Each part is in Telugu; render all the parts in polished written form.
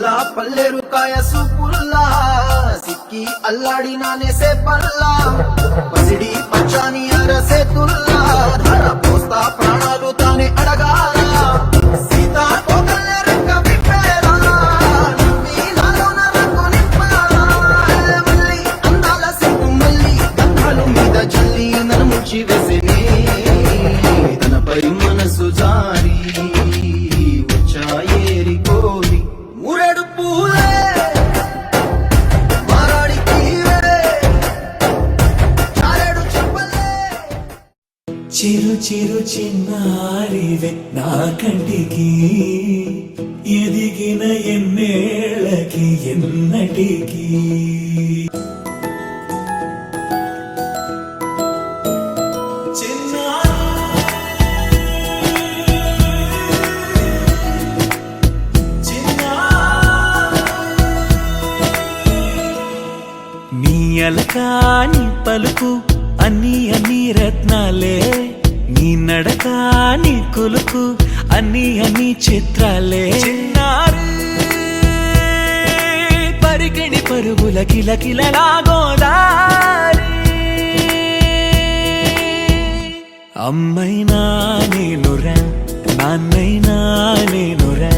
పుల్లా పల్లెరుకాయ సూపుల్లా సిక్కి అల్లాడినానేసే పల్లా పసిడి పచ్చాని అరసే తుల్లా ధర పోస్తా ప్రాణాలు తానే అడగాల సీతా కోకల్లె రెక్క విప్పేలా నవ్వి నాలోన రంగు నింపాలా మళ్ళీ అందాల సిగ్గు మళ్ళీ గంధాలు మీద జల్లి నన్ను ముంచి వేసేనే తనపై మనసు జారి వచ్చాయేరి కోరి మురెడు పూలే మారాడికి చారెడు చెప్పలే చిరు చిరు చిన్నారివే నా కంటికి ఎదిగిన ఎన్నేళ్ళకి ఎన్నటికి నీ అలకాని పలుకు అన్ని అన్ని రత్నాలే నీ నడకాని కులుకు అన్ని అన్ని చిత్రాలే చిన్నారు పరికిణి పరుగుల కిలకిలలా గోదారి అమ్మైనా నేనురా నాన్నైనా నేనురా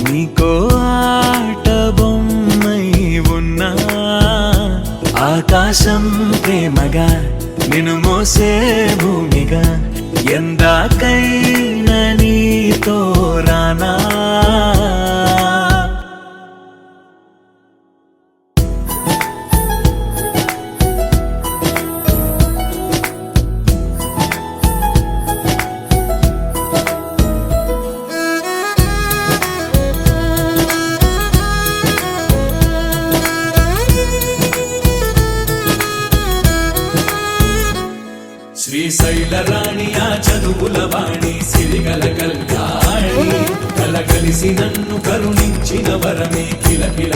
నీకో ఆట బొమ్మై ఉన్నా ఆకాశం ప్రేమగా నిన్ను మోసే భూమిగా ఎందాకైనా నీతో రానా శ్రీశైల రాణి ఆ చదువుల వాణి సిరిగల కళ్యాణి కలగలిసి నన్ను కరుణించిన వరమే కిలకిల